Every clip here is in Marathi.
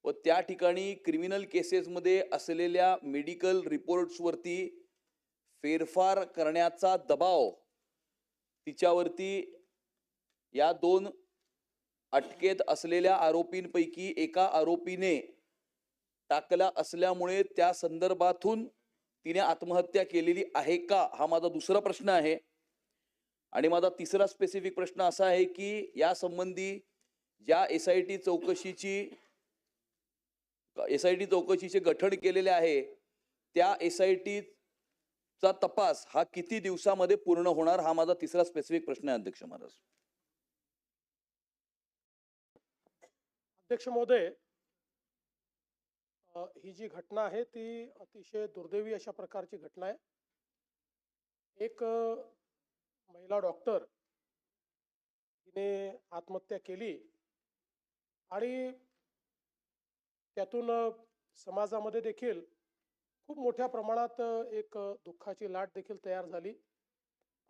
व त्या ठिकाणी क्रिमिनल केसेसमध्ये असलेल्या मेडिकल रिपोर्ट्सवरती फेरफार करण्याचा दबाव तिच्यावरती या 2 अटकेत असलेल्या आरोपींपैकी एका आरोपीने टाकला असल्यामुळे त्या संदर्भातून तिने आत्महत्या केलेली आहे का, हा माझा दुसरा प्रश्न आहे. आणि माझा तिसरा स्पेसिफिक प्रश्न असा आहे की या संबंधी ज्या एसआयटी चौकशीचे गठन केलेले आहे त्या एसआयटीचा तपास हा किती दिवसामध्ये पूर्ण होणार, हा माझा तिसरा स्पेसिफिक प्रश्न आहे अध्यक्ष महाराज. अध्यक्ष महोदय, ही जी घटना आहे ती अतिशय दुर्दैवी अशा प्रकारची घटना आहे. एक महिला डॉक्टर तिने आत्महत्या केली आणि त्यातून समाजामध्ये देखील खूप मोठ्या प्रमाणात एक दुःखाची लाट देखील तयार झाली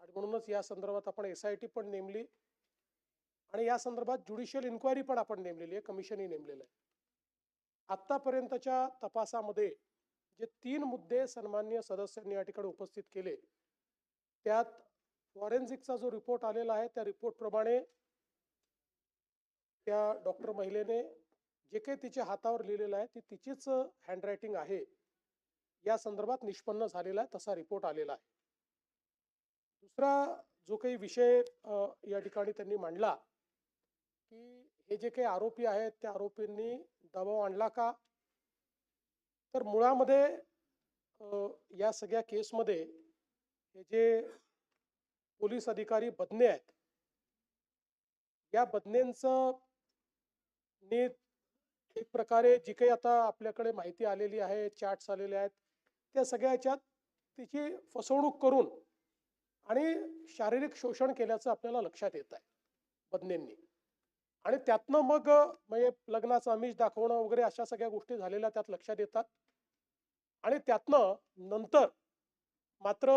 आणि म्हणूनच या संदर्भात आपण एसआयटी पण नेमली आणि या संदर्भात ज्युडिशियल इन्क्वायरी पण आपण नेमलेली आहे, कमिशनही नेमलेलं आहे. आत्तापर्यंतच्या तपासामध्ये जे 3 मुद्दे सन्माननीय सदस्यांनी या ठिकाणी उपस्थित केले, त्यात फॉरेन्सिकचा जो रिपोर्ट आलेला आहे त्या रिपोर्टप्रमाणे त्या डॉक्टर महिलेने जे काही तिच्या हातावर लिहिलेलं आहे ती तिचीच हँडरायटिंग आहे या संदर्भात निष्पन्न झालेला आहे, तसा रिपोर्ट आलेला आहे. दुसरा जो काही विषय या ठिकाणी त्यांनी मांडला की हे जे काही आरोपी आहेत त्या आरोपींनी दबाव आणला का, तर मुळामध्ये या सगळ्या केसमध्ये हे जे पोलीस अधिकारी बदने आहेत या बदनेंचं एक प्रकारे जी काही आता आपल्याकडे माहिती आलेली आहे, चॅट्स आलेले आहेत, त्या सगळ्याच्यात तिची फसवणूक करून आणि शारीरिक शोषण केल्याचं आपल्याला लक्षात येत आहे बदनेंनी. आणि त्यातनं मग म्हणजे लग्नाचं आमिष दाखवणं वगैरे अशा सगळ्या गोष्टी झालेल्या त्यात लक्षात येतात. आणि त्यातनं नंतर मात्र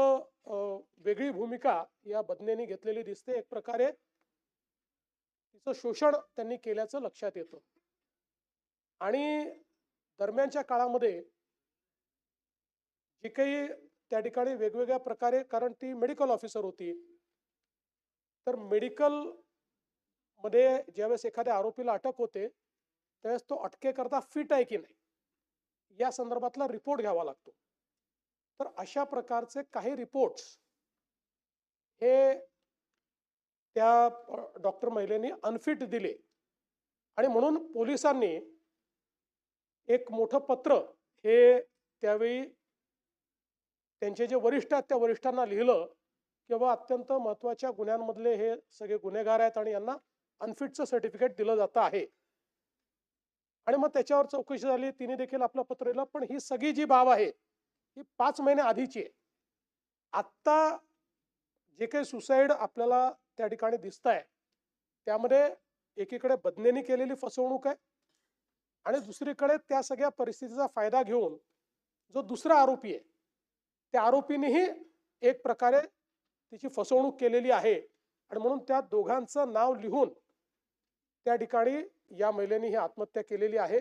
वेगळी भूमिका या बदनेंनी घेतलेली दिसते. एक प्रकारे तिचं शोषण त्यांनी केल्याचं लक्षात येतं. आणि दरम्यानच्या काळामध्ये जी काही त्या ठिकाणी वेगवेगळ्या प्रकारे, कारण ती मेडिकल ऑफिसर होती, तर मेडिकल मध्ये ज्यावेळेस एखाद्या आरोपीला अटक होते त्यावेळेस तो अटकेकरता फिट आहे की नाही या संदर्भातला रिपोर्ट घ्यावा लागतो. तर अशा प्रकारचे काही रिपोर्ट्स हे त्या डॉक्टर महिलेने अनफिट दिले आणि म्हणून पोलिसांनी एक मोठं पत्र हे त्यावेळी त्यांचे जे वरिष्ठ आहेत त्या वरिष्ठांना लिहिलं की बाबा अत्यंत महत्त्वाच्या गुन्ह्यांमधले हे सगळे गुन्हेगार आहेत आणि यांना अनफिटचं सर्टिफिकेट दिलं जातं आहे. आणि मग त्याच्यावर चौकशी झाली, तिने देखील आपलं पत्र लिहिलं. पण ही सगळी जी बाब आहे ही 5 महिने आधीची आहे. आत्ता जे काही सुसाईड आपल्याला त्या ठिकाणी दिसत आहे त्यामध्ये एकीकडे बदनेनी केलेली फसवणूक आहे आणि दुसरीकडे त्या सगळ्या परिस्थितीचा फायदा घेऊन जो दुसरा आरोपी आहे त्या आरोपीनेही एक प्रकारे तिची फसवणूक केलेली आहे. आणि म्हणून त्या दोघांचं नाव लिहून त्या ठिकाणी या महिलेने ही आत्महत्या केलेली आहे.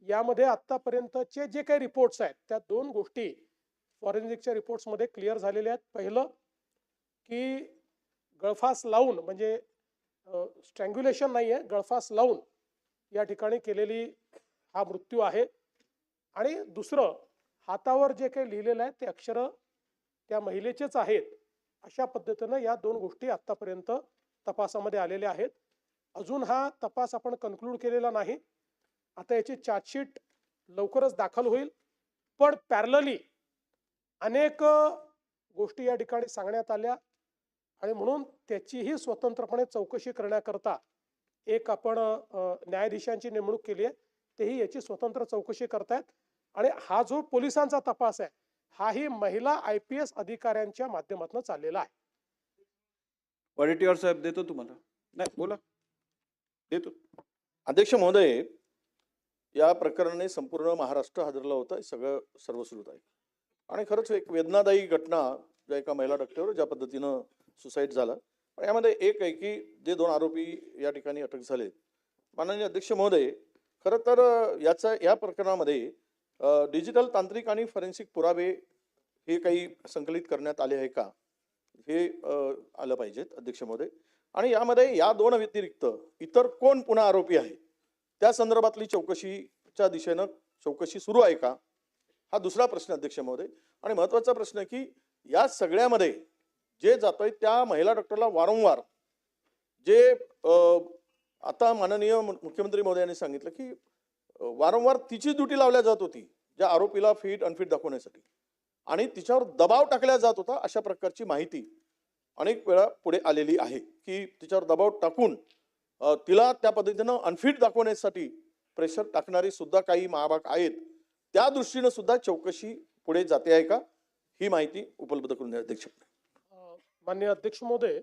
यामध्ये आतापर्यंतचे जे काही रिपोर्ट्स आहेत त्या 2 गोष्टी फॉरेन्सिकच्या रिपोर्ट्समध्ये क्लिअर झालेल्या आहेत. पहिलं की गळफास लावून, म्हणजे स्ट्रँग्युलेशन नाही आहे, गळफास लावून या ठिकाणी केलेली हा मृत्यू आहे. आणि दुसरं, हातावर जे काही लिहिलेलं आहे ते अक्षरं त्या महिलेचेच आहेत. अशा पद्धतीनं या 2 गोष्टी आतापर्यंत तपासामध्ये आलेल्या आहेत. अजून हा तपास आपण कन्क्लूड केलेला नाही. आता याची चार्जशीट लवकरच दाखल होईल. पण पॅरलली अनेक गोष्टी या ठिकाणी सांगण्यात आल्या आणि म्हणून त्याचीही स्वतंत्रपणे चौकशी करण्याकरता एक आपण न्यायाधीशांची नेमणूक केली आहे. तेही याची स्वतंत्र चौकशी करतायत. आणि हा जो पोलिसांचा तपास आहे हाही महिला IPS अधिकाऱ्यांच्या माध्यमातून चाललेला आहे. वडेट्टीवार साहेब, देतो तुम्हाला. नाही, बोला. देतो. अध्यक्ष महोदय, या प्रकरणाने संपूर्ण महाराष्ट्र हादरला होता. सगळं सर्वश्रुत आहे आणि खरंच एक वेदनादायी घटना ज्या एका महिला डॉक्टरवर ज्या पद्धतीनं सुसाईड झाला. पण यामध्ये एक आहे की जे 2 आरोपी या ठिकाणी अटक झाले. माननीय अध्यक्ष महोदय, खरं तर या प्रकरणामध्ये डिजिटल तांत्रिक आणि फॉरेन्सिक पुरावे हे काही संकलित करण्यात आले आहे का, हे आलं पाहिजेत अध्यक्ष महोदय. आणि यामध्ये या दोन व्यतिरिक्त इतर कोण पुन्हा आरोपी आहे त्या संदर्भातली चौकशीच्या दिशेनं चौकशी सुरू आहे का, हा दुसरा प्रश्न अध्यक्ष महोदय. आणि महत्वाचा प्रश्न आहे की या सगळ्यामध्ये जे जातोय त्या महिला डॉक्टरला वारंवार जे आता माननीय मुख्यमंत्री महोदयांनी सांगितलं की वारंवार तिची ड्युटी लावल्या जात होती ज्या आरोपीला फिट अनफिट दाखवण्यासाठी, आणि तिच्यावर दबाव टाकला जात होता अशा प्रकारची माहिती अनेक वेळा पुढे आलेली आहे की तिच्यावर दबाव टाकून तिला त्या पद्धतीनं अनफिट दाखवण्यासाठी प्रेशर टाकणारी सुद्धा काही महाभाग आहेत. त्या दृष्टीनं सुद्धा चौकशी पुढे जाते आहे का, ही माहिती उपलब्ध करून द्या अध्यक्ष. माननीय अध्यक्ष महोदय,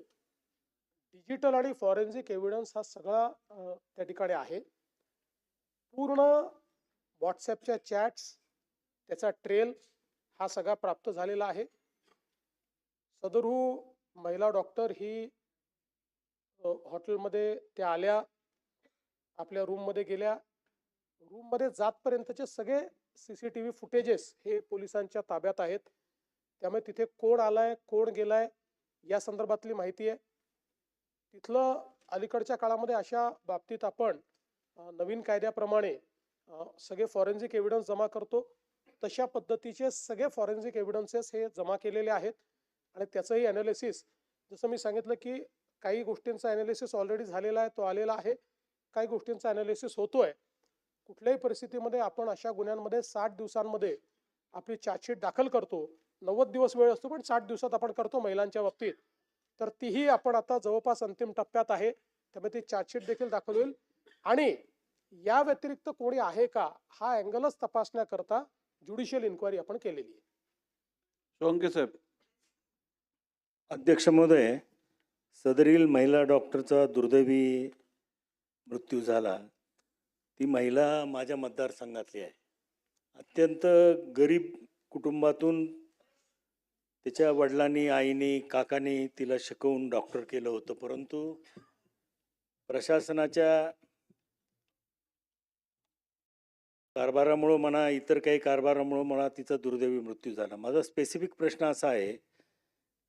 डिजिटल आणि फॉरेन्सिक एव्हिडन्स हा सगळा त्या ठिकाणी आहे. पूर्ण व्हॉट्सॲपच्या चॅट्स, त्याचा ट्रेल हा सगळा प्राप्त झालेला आहे. सदरू महिला डॉक्टर ही हॉटेलमध्ये त्या आल्या, आपल्या रूममध्ये गेल्या, रूममध्ये जातपर्यंतचे सगळे CCTV फुटेजेस हे पोलिसांच्या ताब्यात आहेत. त्यामुळे तिथे कोण आलाय कोण गेलाय या संदर्भातली माहिती आहे. तिथलं अलीकडच्या काळामध्ये अशा बाबतीत आपण नवीन कायद्याप्रमाणे सगळे फॉरेन्सिक एव्हिडन्स जमा करतो. तशा पद्धतीचे सगळे फॉरेन्सिक एव्हिडन्सेस हे जमा केलेले आहेत आणि त्याचंही ॲनालिसिस, जसं मी सांगितलं की काही गोष्टींचा ॲनालिसिस ऑलरेडी झालेला आहे, तो आलेला आहे. काही गोष्टींचा ॲनालिसिस होतोय. कुठल्याही परिस्थितीमध्ये आपण अशा गुन्ह्यांमध्ये 60 दिवसांमध्ये आपली चार्जशीट दाखल करतो. 90 दिवस वेळ असतो, पण 60 दिवसात आपण करतो महिलांच्या बाबतीत. तर तीही आपण आता जवळपास अंतिम टप्प्यात आहे. त्यामुळे ती चार्जशीट देखील दाखल होईल. आणि या व्यतिरिक्त कोणी आहे का हा अँगलच तपासण्याकरता ज्युडिशियल इन्क्वायरी आपण केलेली आहे. सोळंके साहेब. अध्यक्ष महोदय, सदरील महिला डॉक्टरचा दुर्दैवी मृत्यू झाला. ती महिला माझ्या मतदारसंघातली आहे. अत्यंत गरीब कुटुंबातून तिच्या वडिलांनी, आईनी, काकांनी तिला शिकवून डॉक्टर केलं होतं, परंतु प्रशासनाच्या कारभारामुळं म्हणा, इतर काही कारभारामुळं म्हणा, तिचा दुर्दैवी मृत्यू झाला. माझा स्पेसिफिक प्रश्न असा आहे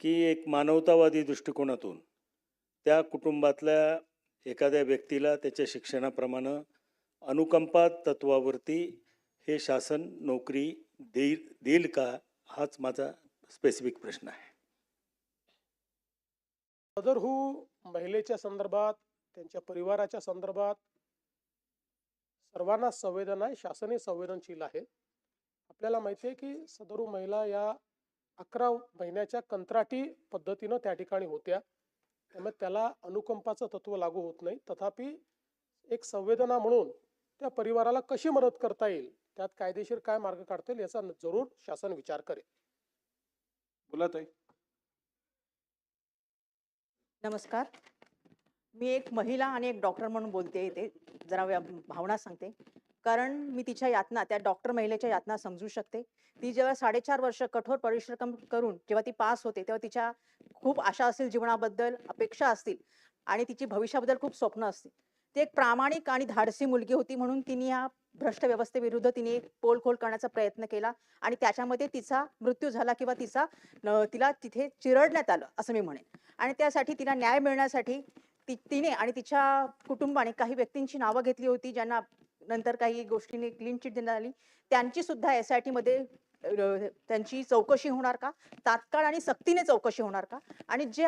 की एक मानवतावादी दृष्टिकोनातून त्या कुटुंबातल्या एखाद्या व्यक्तीला त्याच्या शिक्षणाप्रमाणे अनुकंपा तत्वावरती हे शासन नोकरी देईल का, हाच माझा स्पेसिफिक प्रश्न आहे. सदरहू महिलेच्या संदर्भात, त्यांच्या परिवाराच्या संदर्भात सर्वांना संवेदना आहे, शासनही संवेदनशील आहे. आपल्याला माहिती आहे की सदरू महिला या 11 महिन्याच्या कंत्राटी पद्धतीनं त्या ठिकाणी होत्या. त्यामुळे त्याला अनुकंपाचं तत्व लागू होत नाही. तथापि एक संवेदना म्हणून त्या परिवाराला कशी मदत करता येईल, त्यात कायदेशीर काय मार्ग काढता येईल याचा जरूर शासन विचार करेल. बोला ताई. नमस्कार. मी एक महिला आणि एक डॉक्टर म्हणून बोलते. इथे जरा भावना सांगते, कारण मी तिच्या यातना, त्या डॉक्टर महिलेच्या यातना समजू शकते. ती जेव्हा 4.5 वर्ष कठोर परिश्रम करून जेव्हा ती पास होते, तेव्हा तिच्या खूप आशा असतील, जीवनाबद्दल अपेक्षा असतील आणि तिची भविष्याबद्दल खूप स्वप्न असतील. ती एक प्रामाणिक आणि धाडसी मुलगी होती, म्हणून तिने या भ्रष्ट व्यवस्थेविरुद्ध तिने पोलखोल करण्याचा प्रयत्न केला आणि त्याच्यामध्ये तिचा मृत्यू झाला किंवा तिला तिथे चिरडण्यात आलं असं मी म्हणेन. आणि त्यासाठी तिला न्याय मिळण्यासाठी तिने आणि तिच्या कुटुंबाने काही व्यक्तींची नावं घेतली होती, ज्यांना नंतर काही गोष्टींनी क्लीन चिट देण्यात आली. त्यांची सुद्धा SIT मध्ये त्यांची चौकशी होणार का, तात्काळ आणि सक्तीने चौकशी होणार का, आणि जे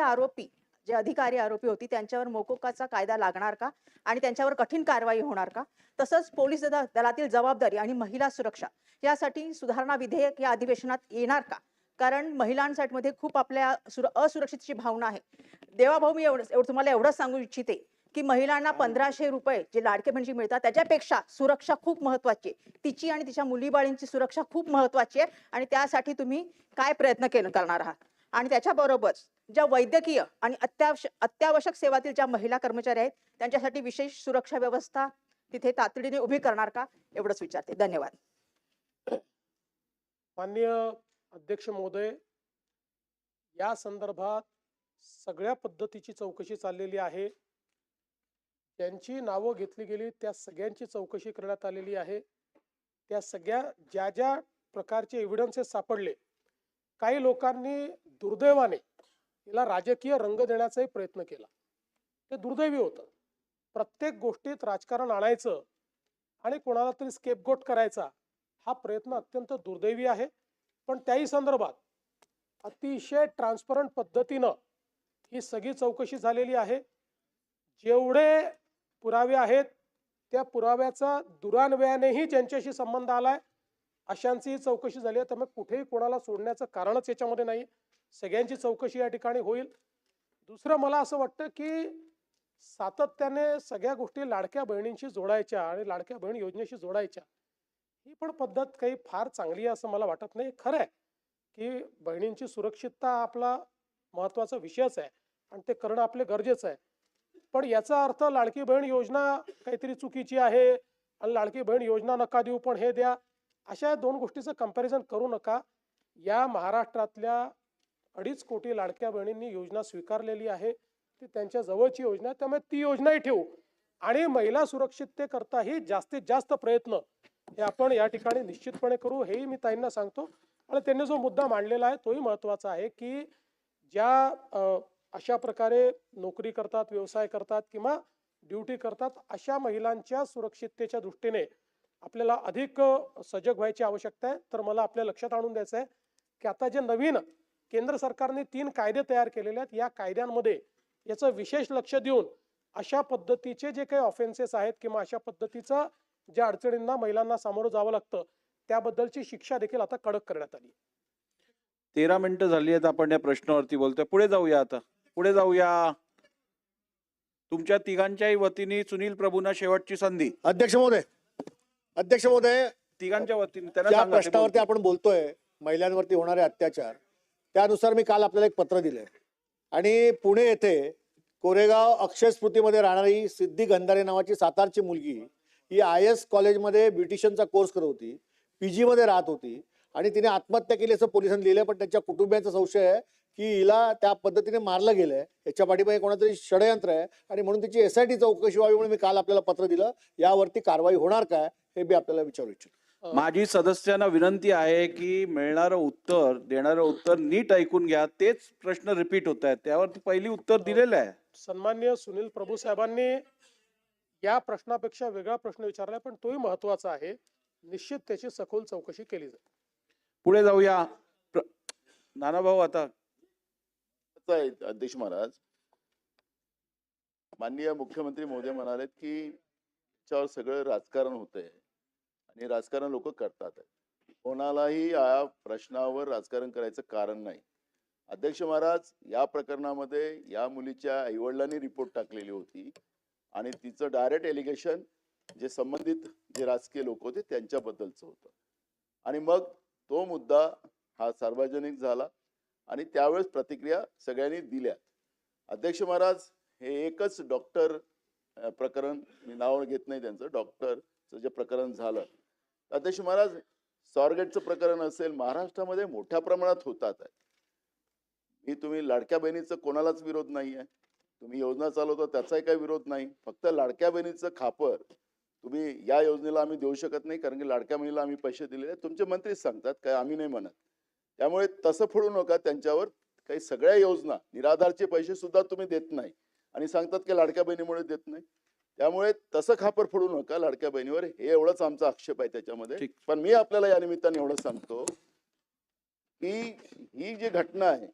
अधिकारी आरोपी होती त्यांच्यावर मोकोकाचा कायदा लागणार का आणि त्यांच्यावर कठीण कारवाई होणार का. तसंच पोलीस दलातील जबाबदारी आणि महिला सुरक्षा यासाठी सुधारणा विधेयक या अधिवेशनात येणार का, कारण महिलांसाठी मध्ये खूप आपल्या असुरक्षितची भावना आहे. देवाभाऊ, मी तुम्हाला एवढंच सांगू इच्छिते की महिलांना 1500 रुपये जे लाडके बहिणीचे मिळतात त्याच्यापेक्षा सुरक्षा खूप महत्वाची आहे. तिची आणि तिच्या मुलीबाळींची सुरक्षा खूप महत्वाची आहे आणि त्यासाठी तुम्ही काय प्रयत्न करणार आहात. आणि त्याच्याबरोबर ज्या वैद्यकीय आणि अत्यावश्यक सेवातील ज्या महिला कर्मचारी आहेत त्यांच्यासाठी विशेष सुरक्षा व्यवस्था तिथे तातडीने उभी करणार का, एवढंच विचारते. धन्यवाद. माननीय अध्यक्ष महोदय, या संदर्भात सगळ्या पद्धतीची चौकशी चाललेली आहे. ज्यांची नावं घेतली गेली त्या सगळ्यांची चौकशी करण्यात आलेली आहे. त्या सगळ्या ज्या ज्या प्रकारचे एव्हिडन्सेस सापडले, काही लोकांनी दुर्दैवाने याला राजकीय रंग देण्याचाही प्रयत्न केला. ते दुर्दैवी होतं. प्रत्येक गोष्टीत राजकारण आणायचं आणि कोणाला तरी स्केपगोट करायचा हा प्रयत्न अत्यंत दुर्दैवी आहे. पण त्याही संदर्भात अतिशय ट्रान्सपरंट पद्धतीनं ही सगळी चौकशी झालेली आहे. जेवढे पुरावे आहेत त्या पुराव्याचा दुरान्वयानेही ज्यांच्याशी संबंध आलाय अशांची चौकशी झाली आहे. त्यामुळे कुठेही कोणाला सोडण्याचं कारणच याच्यामध्ये नाही. सगळ्यांची चौकशी या ठिकाणी होईल. दुसरं मला असं वाटतं की सातत्याने सगळ्या गोष्टी लाडक्या बहिणींशी जोडायच्या आणि लाडक्या बहीण योजनेशी जोडायच्या, ही पण पद्धत काही फार चांगली आहे असं मला वाटत नाही. खरं आहे की बहिणींची सुरक्षितता आपला महत्त्वाचा विषयच आहे आणि ते करणं आपले गरजेचं आहे. पण याचा अर्थ लाडकी बहीण योजना काहीतरी चुकीची आहे आणि लाडकी बहीण योजना नका देऊ पण हे द्या, अशा दोन गोष्टीचं कंपॅरिझन करू नका. या महाराष्ट्रातल्या 2.5 कोटी लाडक्या बहिणींनी योजना स्वीकारलेली आहे. ती त्यांच्या जवळची योजना आहे. त्यामुळे ती योजनाही ठेवू आणि महिला सुरक्षिततेकरताही जास्तीत जास्त प्रयत्न हे आपण या ठिकाणी निश्चितपणे करू, हेही मी ताईंना सांगतो. आणि त्यांनी जो मुद्दा मांडलेला आहे तोही महत्त्वाचा आहे की ज्या अशा प्रकारे नोकरी करतात, व्यवसाय करतात किंवा ड्युटी करतात अशा महिलांच्या सुरक्षिततेच्या दृष्टीने आपल्याला अधिक सजग व्हायची आवश्यकता आहे. तर मला आपल्या लक्षात आणून द्यायचं आहे की आता जे नवीन केंद्र सरकारने 3 कायदे तयार केलेले आहेत, या कायद्यांमध्ये याचं विशेष लक्ष देऊन अशा पद्धतीचे जे काही ऑफेन्सेस आहेत किंवा अशा पद्धतीचं ज्या अडचणींना महिलांना सामोरं जावं लागतं त्याबद्दलची शिक्षा देखील आता कडक करण्यात आली. 13 मिनिटं झाली आहेत, आपण या प्रश्नावरती बोलतोय. पुढे जाऊया, आता पुढे जाऊया. तुमच्या तिघांच्याही वतीने सुनील प्रभूंना शेवटची संधी. अध्यक्ष महोदय, तिघांच्या वतीने त्यांना ज्या सांगा ते प्रश्नावरती बोलतील. आपण बोलतोय महिलांवरती होणारे अत्याचार, त्यानुसार मी काल आपल्याला एक पत्र दिलंय आणि पुणे येथे कोरेगाव अक्षय स्मृतीमध्ये राहणारी सिद्धी गंधारे नावाची सातारची मुलगी ही IS कॉलेजमध्ये ब्युटिशियनचा कोर्स करत होती, PG मध्ये राहत होती आणि तिने आत्महत्या केली असं पोलिसांनी लिहिलंय. पण त्यांच्या कुटुंबियांचा संशय आहे की हिला त्या पद्धतीने मारलं गेलंय, याच्या पाठीमागे कोणातरी षडयंत्र आहे आणि म्हणून तिची SIT चौकशी व्हावी म्हणून मी काल आपल्याला पत्र दिलं. यावरती कारवाई होणार काय हे मी आपल्याला विचारू इच्छितो. माझी सदस्यांना विनंती आहे की देणारं उत्तर नीट ऐकून घ्या. तेच प्रश्न रिपीट होत आहेत, त्यावरती पहिली उत्तर दिलेलं आहे. सन्माननीय सुनील प्रभू साहेबांनी या प्रश्नापेक्षा वेगळा प्रश्न विचारलाय पण तोही महत्त्वाचा आहे. निश्चित त्याची सखोल चौकशी केली जाईल. पुढे जाऊया. नानाभाऊ, आता अध्यक्ष महाराज, माननीय मुख्यमंत्री महोदय म्हणाले की त्याच्यावर सगळं राजकारण होतंय आणि राजकारण लोक करतात. कोणालाही या प्रश्नावर राजकारण करायचं कारण नाही. अध्यक्ष महाराज, या प्रकरणामध्ये या मुलीच्या आईवडिलांनी रिपोर्ट टाकलेली होती आणि तिचं डायरेक्ट एलिगेशन जे संबंधित जे राजकीय लोक होते त्यांच्याबद्दलचं होतं आणि मग तो मुद्दा हा सार्वजनिक झाला आणि त्यावेळेस प्रतिक्रिया सगळ्यांनी दिल्या. अध्यक्ष महाराज, हे एकच डॉक्टर प्रकरण, मी नाव घेत नाही त्यांचं, डॉक्टरचं जे प्रकरण झालं, अध्यक्ष महाराज स्वारगेटचं प्रकरण असेल, महाराष्ट्रामध्ये मोठ्या प्रमाणात होतात. तुम्ही लाडक्या बहिणीचं कोणालाच विरोध नाही आहे, तुम्ही योजना चालवता त्याचाही काही विरोध नाही. फक्त लाडक्या बहिणीचं खापर तुम्ही या योजनेला आम्ही देऊ शकत नाही कारण की लाडक्या बहिणीला आम्ही पैसे दिलेले, तुमचे मंत्रीच सांगतात, काय आम्ही नाही म्हणत. त्यामुळे तसं फोडू नका त्यांच्यावर. काही सगळ्या योजना, निराधारचे पैसे सुद्धा तुम्ही देत नाही आणि सांगतात की लाडक्या बहिणीमुळे देत नाही. त्यामुळे तसं खापर फोडू नका लाडक्या बहिणीवर, हे एवढंच आमचा आक्षेप आहे त्याच्यामध्ये. पण मी आपल्याला या निमित्ताने एवढं सांगतो की ही जी घटना आहे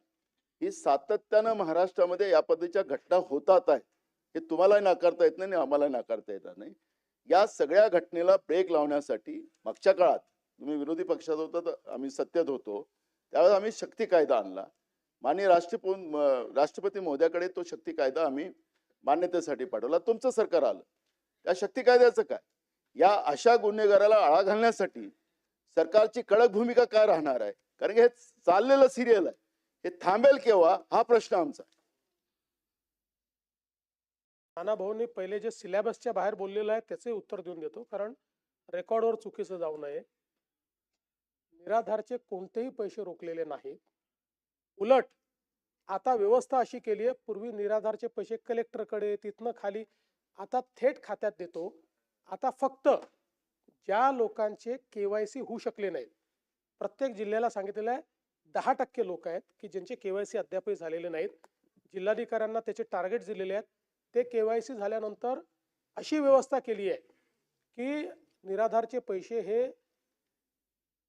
ही सातत्यानं महाराष्ट्रामध्ये या पद्धतीच्या घटना होतात आहेत. हे तुम्हालाही नाकारता येत नाही आणि आम्हालाही नाकारता येणार नाही. या सगळ्या घटनेला ब्रेक लावण्यासाठी मागच्या काळात तुम्ही विरोधी पक्षात होता तर आम्ही सत्तेत होतो, त्यावेळेस आम्ही शक्ती कायदा आणला. माननीय राष्ट्रपती महोदयाकडे तो शक्ती कायदा आम्ही मान्यतेसाठी पाठवला. तुमचं सरकार आलं, त्या शक्ती कायद्याचं काय? या अशा गुन्हेगाराला आळा घालण्यासाठी सरकारची कडक भूमिका काय राहणार आहे? कारण की हे चाललेलं सिरियल आहे, हे थांबेल केव्हा हा प्रश्न आमचा. नाना भाऊंनी पहिले जे सिलेबसच्या बाहेर बोललेलं आहे त्याचे उत्तर देऊन देतो, कारण रेकॉर्डवर चुकीचं जाऊ नये. निराधारचे कोणतेही पैसे रोखलेले नाहीत. उलट आता व्यवस्था अशी केली आहे, पूर्वी निराधारचे पैसे कलेक्टरकडे, तिथनं खाली आता थेट खात्यात देतो. आता फक्त ज्या लोकांचे KYC होऊ शकले नाहीत, प्रत्येक जिल्ह्याला सांगितलेलं आहे 10% लोक आहेत की ज्यांचे KYC अद्यापही झालेले नाहीत. जिल्हाधिकाऱ्यांना त्याचे टार्गेट दिलेले आहेत. ते KYC झाल्यानंतर अशी व्यवस्था केली आहे की निराधारचे पैसे हे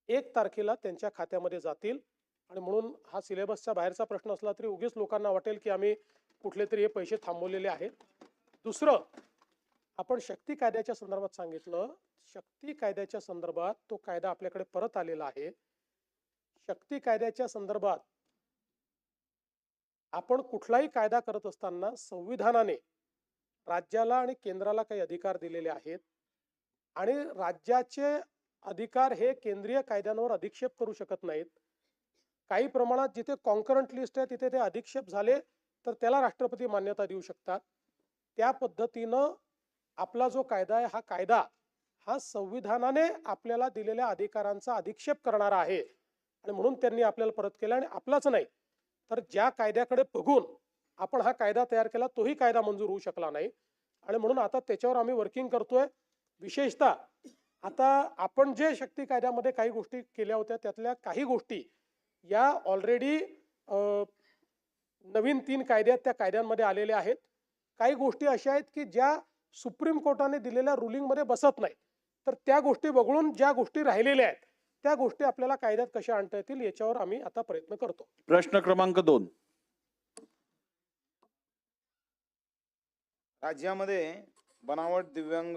1 तारखेला त्यांच्या खात्यामध्ये जातील. आणि म्हणून हा सिलेबसच्या बाहेरचा प्रश्न असला तरी उगीच लोकांना वाटेल की आम्ही कुठले तरी हे पैसे थांबवलेले आहेत. दुसरं, आपण शक्ती कायद्याच्या संदर्भात सांगितलं. शक्ती कायद्याच्या संदर्भात तो कायदा आपल्याकडे परत आलेला आहे. शक्ती कायद्याच्या संदर्भात आपण कुठलाही कायदा करत असताना संविधानाने राज्याला आणि केंद्राला काही अधिकार दिलेले आहेत आणि राज्याचे अधिकार हे केंद्रीय कायद्यांवर अधिक्षेप करू शकत नाहीत. काही प्रमाणात जिथे कॉन्करंट लिस्ट आहे तिथे ते अधिक्षेप झाले तर त्याला राष्ट्रपती मान्यता देऊ शकतात. त्या पद्धतीनं आपला जो कायदा आहे, हा कायदा हा संविधानाने आपल्याला दिलेल्या अधिकारांचा अधिक्षेप करणारा आहे आणि म्हणून त्यांनी आपल्याला परत केला. आणि आपलाच नाही तर ज्या कायद्याकडे बघून आपण हा कायदा तयार केला तोही कायदा मंजूर होऊ शकला नाही. आणि म्हणून आता त्याच्यावर आम्ही वर्किंग करतोय. विशेषतः आता आपण जे शक्ती कायद्यामध्ये काही गोष्टी केल्या होत्या त्यातल्या काही गोष्टी या ऑलरेडी नवीन 3 कायदे आहेत त्या कायद्यांमध्ये आलेल्या आहेत. काही गोष्टी अशा आहेत की ज्या सुप्रीम कोर्टाने दिलेल्या रुलिंगमध्ये बसत नाही. तर त्या गोष्टी वगळून ज्या गोष्टी राहिलेल्या आहेत त्या गोष्टी आपल्याला कायद्यात कशा आणता येतील याच्यावर आम्ही आता प्रयत्न करतो. प्रश्न क्रमांक 2. राज्यामध्ये बनावट दिव्यांग